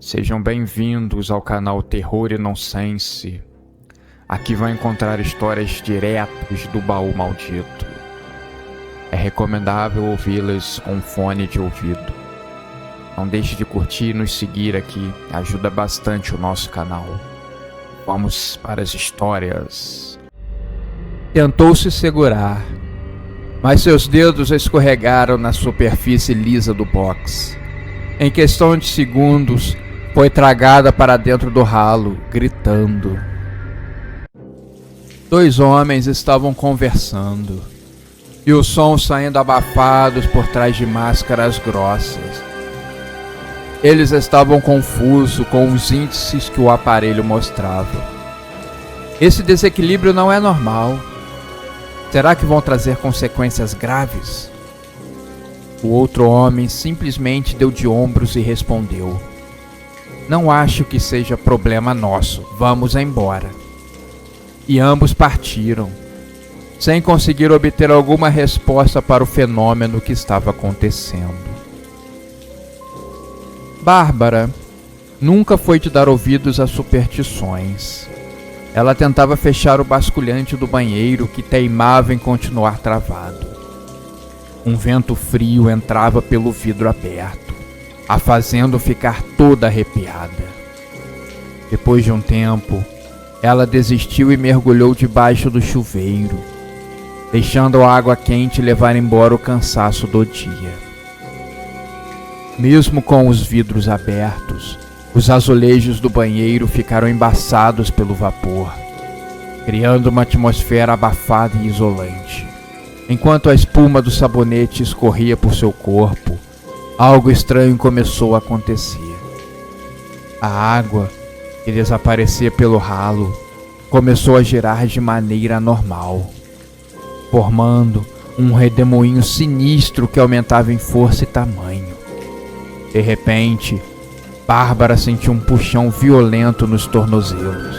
Sejam bem-vindos ao canal Terror e Nonsense. Aqui vão encontrar histórias diretas do baú maldito. É recomendável ouvi-las com fone de ouvido. Não deixe de curtir e nos seguir aqui, ajuda bastante o nosso canal. Vamos para as histórias. Tentou se segurar, mas seus dedos escorregaram na superfície lisa do box. Em questão de segundos, foi tragada para dentro do ralo, gritando. Dois homens estavam conversando, e os sons saindo abafados por trás de máscaras grossas. Eles estavam confusos com os índices que o aparelho mostrava. Esse desequilíbrio não é normal. Será que vão trazer consequências graves? O outro homem simplesmente deu de ombros e respondeu: "Não acho que seja problema nosso, vamos embora." E ambos partiram, sem conseguir obter alguma resposta para o fenômeno que estava acontecendo. Bárbara nunca foi de dar ouvidos a superstições. Ela tentava fechar o basculhante do banheiro que teimava em continuar travado. Um vento frio entrava pelo vidro aberto, a fazendo ficar toda arrepiada. Depois de um tempo, ela desistiu e mergulhou debaixo do chuveiro, deixando a água quente levar embora o cansaço do dia. Mesmo com os vidros abertos, os azulejos do banheiro ficaram embaçados pelo vapor, criando uma atmosfera abafada e isolante. Enquanto a espuma do sabonete escorria por seu corpo, algo estranho começou a acontecer. A água, que desaparecia pelo ralo, começou a girar de maneira anormal, formando um redemoinho sinistro que aumentava em força e tamanho. De repente, Bárbara sentiu um puxão violento nos tornozelos.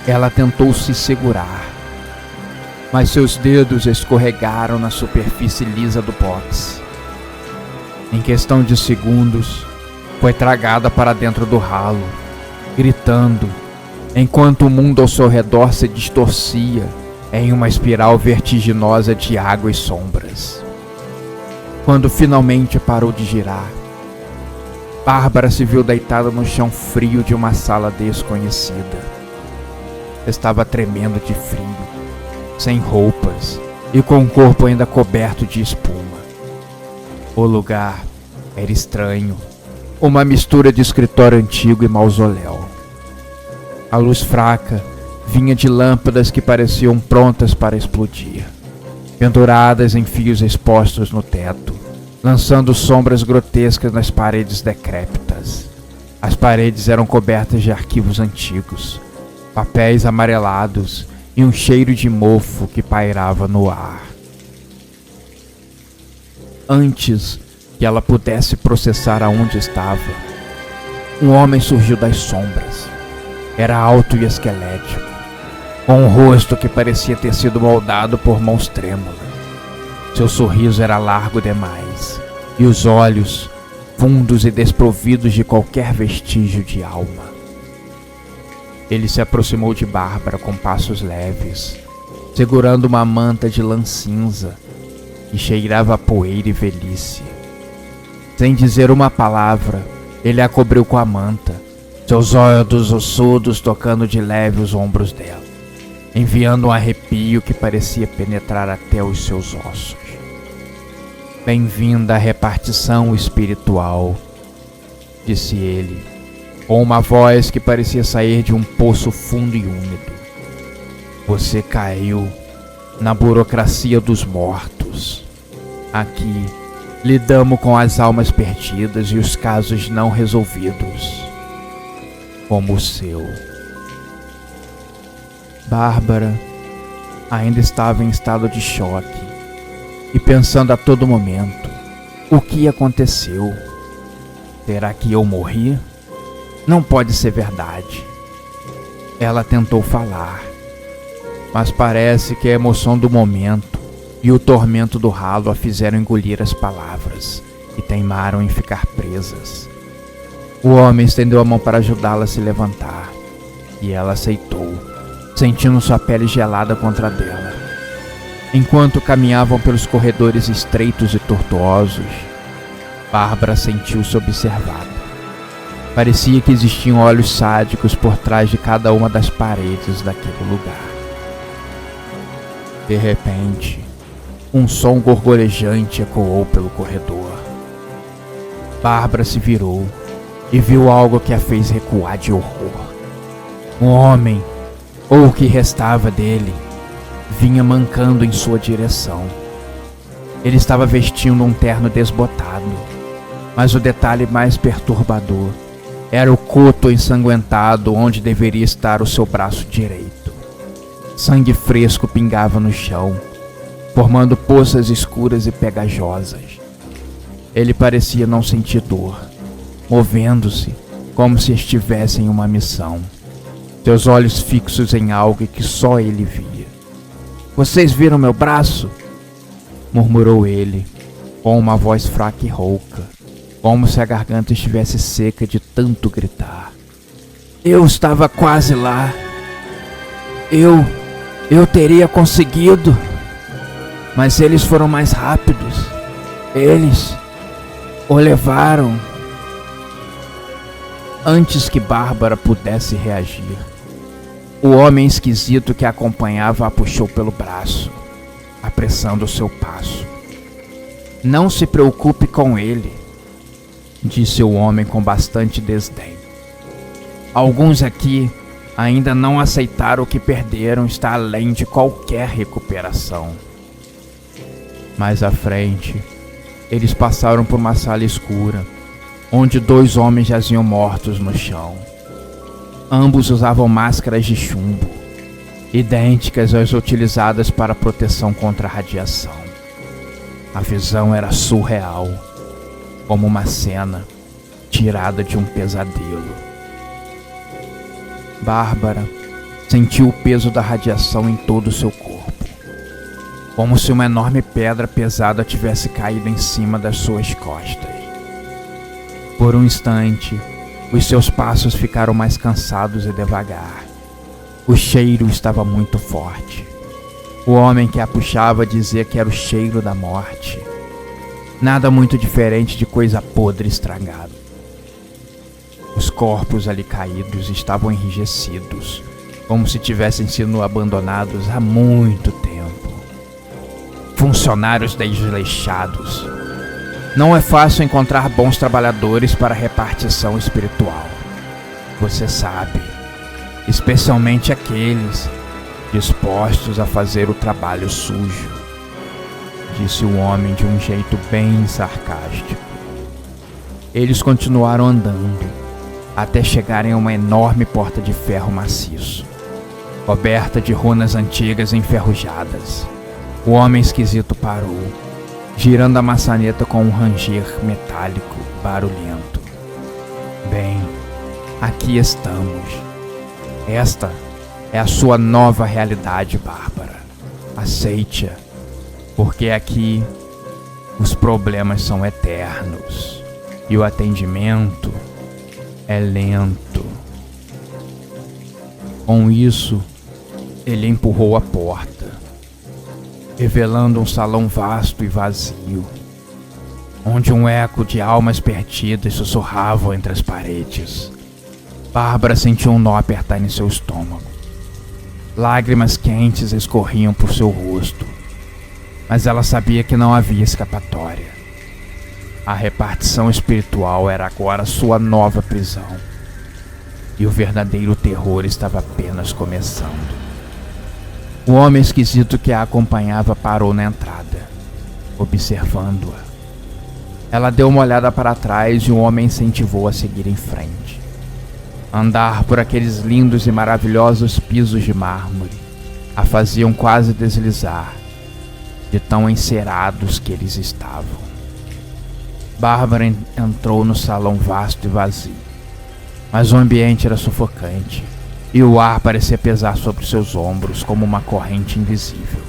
Ela tentou se segurar, mas seus dedos escorregaram na superfície lisa do box. Em questão de segundos, foi tragada para dentro do ralo, gritando, enquanto o mundo ao seu redor se distorcia em uma espiral vertiginosa de água e sombras. Quando finalmente parou de girar, Bárbara se viu deitada no chão frio de uma sala desconhecida. Estava tremendo de frio, sem roupas e com o corpo ainda coberto de espuma. O lugar era estranho, uma mistura de escritório antigo e mausoléu. A luz fraca vinha de lâmpadas que pareciam prontas para explodir, penduradas em fios expostos no teto, lançando sombras grotescas nas paredes decrépitas. As paredes eram cobertas de arquivos antigos, papéis amarelados e um cheiro de mofo que pairava no ar. Antes que ela pudesse processar aonde estava, um homem surgiu das sombras. Era alto e esquelético, com um rosto que parecia ter sido moldado por mãos trêmulas. Seu sorriso era largo demais, e os olhos, fundos e desprovidos de qualquer vestígio de alma. Ele se aproximou de Bárbara com passos leves, segurando uma manta de lã cinza que cheirava a poeira e velhice. Sem dizer uma palavra, ele a cobriu com a manta, seus olhos ossudos tocando de leve os ombros dela, enviando um arrepio que parecia penetrar até os seus ossos. "Bem-vinda à repartição espiritual", disse ele, com uma voz que parecia sair de um poço fundo e úmido. "Você caiu na burocracia dos mortos. Aqui lidamos com as almas perdidas e os casos não resolvidos, como o seu." Bárbara ainda estava em estado de choque e pensando a todo momento: o que aconteceu? Será que eu morri? Não pode ser verdade. Ela tentou falar, mas parece que a emoção do momento e o tormento do ralo a fizeram engolir as palavras e teimaram em ficar presas, O homem estendeu a mão para ajudá-la a se levantar, e ela aceitou, sentindo sua pele gelada contra a dela. Enquanto caminhavam pelos corredores estreitos e tortuosos, Bárbara sentiu-se observada. Parecia que existiam olhos sádicos por trás de cada uma das paredes daquele lugar. De repente, um som gorgolejante ecoou pelo corredor. Bárbara se virou e viu algo que a fez recuar de horror. Um homem, ou o que restava dele, vinha mancando em sua direção. Ele estava vestindo um terno desbotado, mas o detalhe mais perturbador era o coto ensanguentado onde deveria estar o seu braço direito. Sangue fresco pingava no chão, formando poças escuras e pegajosas. Ele parecia não sentir dor, movendo-se como se estivesse em uma missão, seus olhos fixos em algo que só ele via. "Vocês viram meu braço?" murmurou ele, com uma voz fraca e rouca, como se a garganta estivesse seca de tanto gritar. "Eu estava quase lá. Eu teria conseguido, mas eles foram mais rápidos. Eles o levaram." Antes que Bárbara pudesse reagir, o homem esquisito que a acompanhava a puxou pelo braço, apressando o seu passo. "Não se preocupe com ele", disse o homem com bastante desdém. "Alguns aqui ainda não aceitaram o que perderam, está além de qualquer recuperação." Mais à frente, eles passaram por uma sala escura, onde 2 homens jaziam mortos no chão. Ambos usavam máscaras de chumbo, idênticas às utilizadas para proteção contra a radiação. A visão era surreal, como uma cena tirada de um pesadelo. Bárbara sentiu o peso da radiação em todo o seu corpo, como se uma enorme pedra pesada tivesse caído em cima das suas costas. Por um instante, os seus passos ficaram mais cansados e devagar. O cheiro estava muito forte. O homem que a puxava dizia que era o cheiro da morte. Nada muito diferente de coisa podre estragada. Os corpos ali caídos estavam enrijecidos, como se tivessem sido abandonados há muito tempo. Funcionários desleixados. Não é fácil encontrar bons trabalhadores para a repartição espiritual. Você sabe, especialmente aqueles dispostos a fazer o trabalho sujo, disse o homem de um jeito bem sarcástico. Eles continuaram andando, até chegarem a uma enorme porta de ferro maciço, coberta de runas antigas enferrujadas. O homem esquisito parou, girando a maçaneta com um ranger metálico barulhento. "Bem, aqui estamos. Esta é a sua nova realidade, Bárbara. Aceite-a, porque aqui os problemas são eternos e o atendimento é lento." Com isso, ele empurrou a porta, revelando um salão vasto e vazio, onde um eco de almas perdidas sussurravam entre as paredes. Bárbara sentiu um nó apertar em seu estômago. Lágrimas quentes escorriam por seu rosto, mas ela sabia que não havia escapatória. A repartição espiritual era agora sua nova prisão, e o verdadeiro terror estava apenas começando. O homem esquisito que a acompanhava parou na entrada, observando-a. Ela deu uma olhada para trás e o homem incentivou a seguir em frente. Andar por aqueles lindos e maravilhosos pisos de mármore a faziam quase deslizar, de tão encerados que eles estavam. Bárbara entrou no salão vasto e vazio, mas o ambiente era sufocante e o ar parecia pesar sobre seus ombros como uma corrente invisível.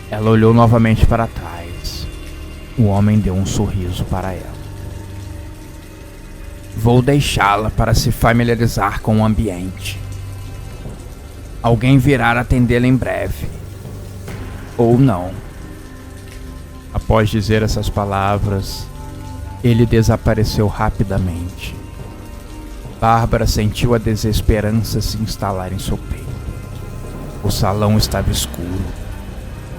Ela olhou novamente para trás. O homem deu um sorriso para ela. Vou deixá-la para se familiarizar com o ambiente. Alguém virá atendê-la em breve. Ou não. Após dizer essas palavras, ele desapareceu rapidamente. Bárbara sentiu a desesperança se instalar em seu peito. O salão estava escuro,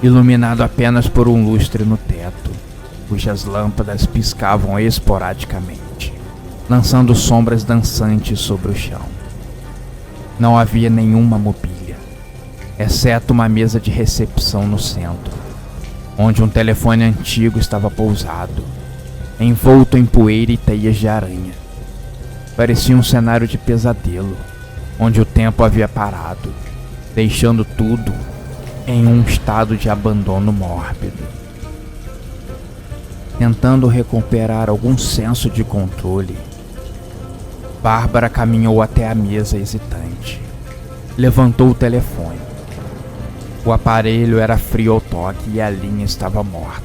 iluminado apenas por um lustre no teto, cujas lâmpadas piscavam esporadicamente, lançando sombras dançantes sobre o chão. Não havia nenhuma mobília, exceto uma mesa de recepção no centro, onde um telefone antigo estava pousado, envolto em poeira e teias de aranha. Parecia um cenário de pesadelo, onde o tempo havia parado, deixando tudo em um estado de abandono mórbido. Tentando recuperar algum senso de controle, Bárbara caminhou até a mesa hesitante. Levantou o telefone. O aparelho era frio ao toque e a linha estava morta.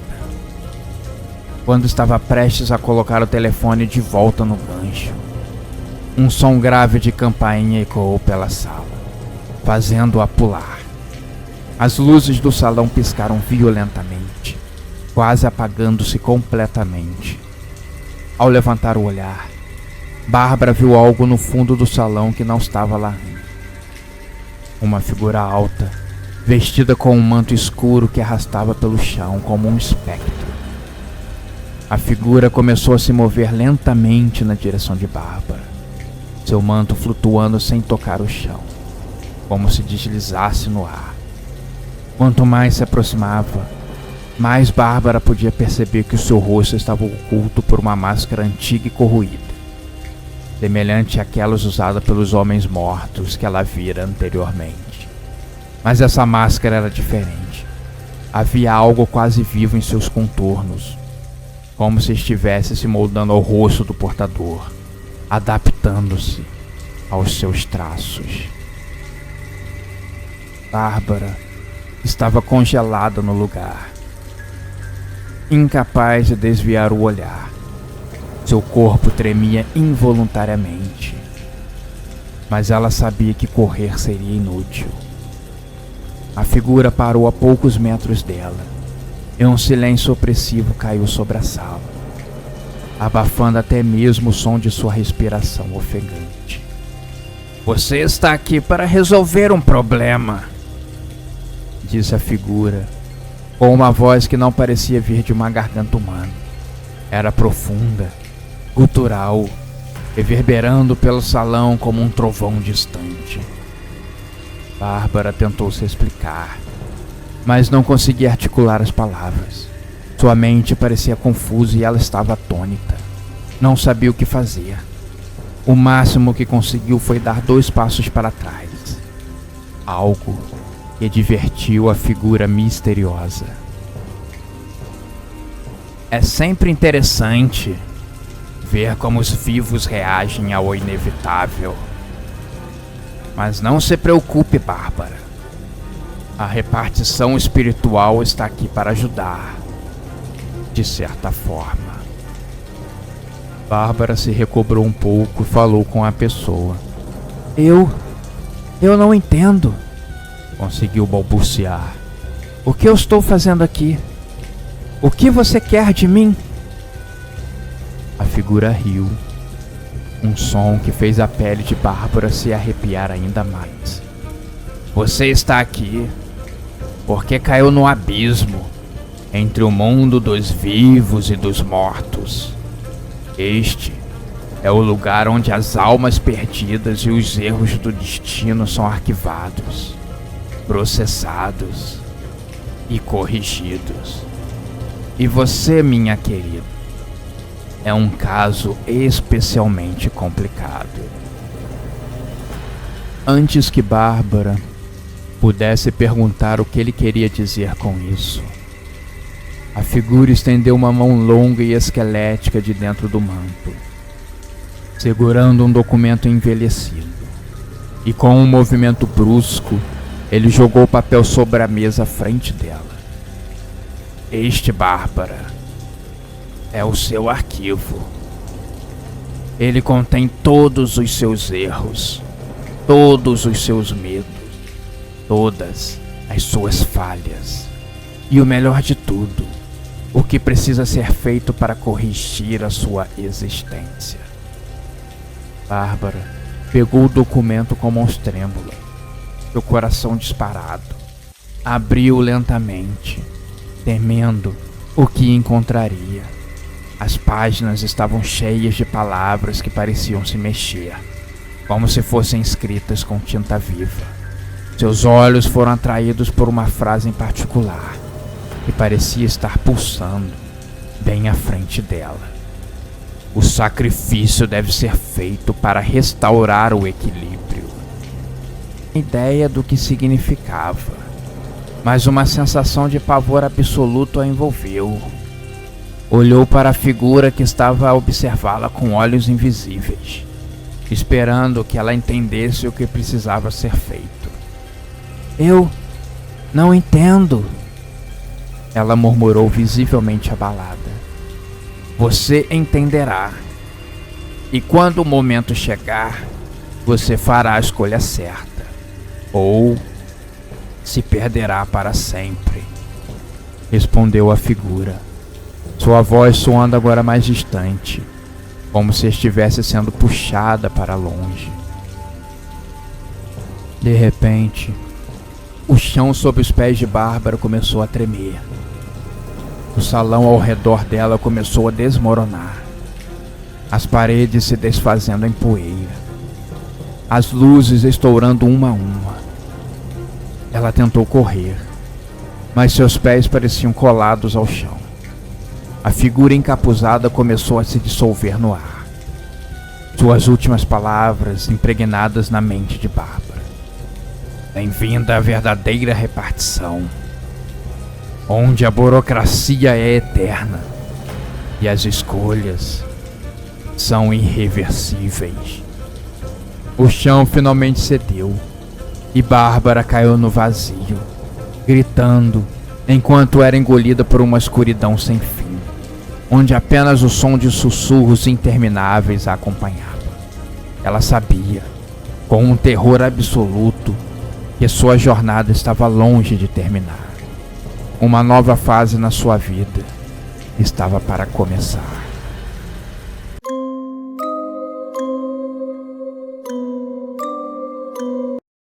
Quando estava prestes a colocar o telefone de volta no gancho, um som grave de campainha ecoou pela sala, fazendo-a pular. As luzes do salão piscaram violentamente, quase apagando-se completamente. Ao levantar o olhar, Bárbara viu algo no fundo do salão que não estava lá antes. Uma figura alta, vestida com um manto escuro que arrastava pelo chão como um espectro. A figura começou a se mover lentamente na direção de Bárbara, seu manto flutuando sem tocar o chão, como se deslizasse no ar. Quanto mais se aproximava, mais Bárbara podia perceber que o seu rosto estava oculto por uma máscara antiga e corroída, semelhante àquelas usadas pelos homens mortos que ela vira anteriormente. Mas essa máscara era diferente. Havia algo quase vivo em seus contornos, como se estivesse se moldando ao rosto do portador, adaptando-se aos seus traços. Bárbara estava congelada no lugar, incapaz de desviar o olhar. Seu corpo tremia involuntariamente, mas ela sabia que correr seria inútil. A figura parou a poucos metros dela, e um silêncio opressivo caiu sobre a sala, abafando até mesmo o som de sua respiração ofegante. Você está aqui para resolver um problema, disse a figura, com uma voz que não parecia vir de uma garganta humana. Era profunda, gutural, reverberando pelo salão como um trovão distante. Bárbara tentou se explicar, mas não conseguia articular as palavras. Sua mente parecia confusa e ela estava atônita. Não sabia o que fazer. O máximo que conseguiu foi dar 2 passos para trás. Algo que divertiu a figura misteriosa. É sempre interessante ver como os vivos reagem ao inevitável. Mas não se preocupe, Bárbara. A repartição espiritual está aqui para ajudar, de certa forma. Bárbara se recobrou um pouco e falou com a pessoa. Eu não entendo, conseguiu balbuciar. O que eu estou fazendo aqui? O que você quer de mim? A figura riu, um som que fez a pele de Bárbara se arrepiar ainda mais. Você está aqui porque caiu no abismo entre o mundo dos vivos e dos mortos. Este é o lugar onde as almas perdidas e os erros do destino são arquivados, processados e corrigidos. E você, minha querida, é um caso especialmente complicado. Antes que Bárbara pudesse perguntar o que ele queria dizer com isso, a figura estendeu uma mão longa e esquelética de dentro do manto, segurando um documento envelhecido, e com um movimento brusco, ele jogou o papel sobre a mesa à frente dela. Este, Bárbara, é o seu arquivo. Ele contém todos os seus erros, todos os seus medos, todas as suas falhas. E o melhor de tudo, o que precisa ser feito para corrigir a sua existência. Bárbara pegou o documento com mãos trêmulas, seu coração disparado. Abriu lentamente, temendo o que encontraria. As páginas estavam cheias de palavras que pareciam se mexer, como se fossem escritas com tinta viva. Seus olhos foram atraídos por uma frase em particular, que parecia estar pulsando bem à frente dela. O sacrifício deve ser feito para restaurar o equilíbrio. Ideia do que significava, mas uma sensação de pavor absoluto a envolveu. Olhou para a figura que estava a observá-la com olhos invisíveis, esperando que ela entendesse o que precisava ser feito. Eu não entendo, ela murmurou, visivelmente abalada. Você entenderá. E quando o momento chegar, você fará a escolha certa. Ou se perderá para sempre, respondeu a figura, sua voz soando agora mais distante, como se estivesse sendo puxada para longe. De repente, o chão sob os pés de Bárbara começou a tremer. O salão ao redor dela começou a desmoronar, as paredes se desfazendo em poeira, as luzes estourando uma a uma. Ela tentou correr, mas seus pés pareciam colados ao chão. A figura encapuzada começou a se dissolver no ar. Suas últimas palavras impregnadas na mente de Bárbara. Bem-vinda à verdadeira repartição, onde a burocracia é eterna e as escolhas são irreversíveis. O chão finalmente cedeu e Bárbara caiu no vazio, gritando, enquanto era engolida por uma escuridão sem fim, onde apenas o som de sussurros intermináveis a acompanhava. Ela sabia, com um terror absoluto, que sua jornada estava longe de terminar. Uma nova fase na sua vida estava para começar.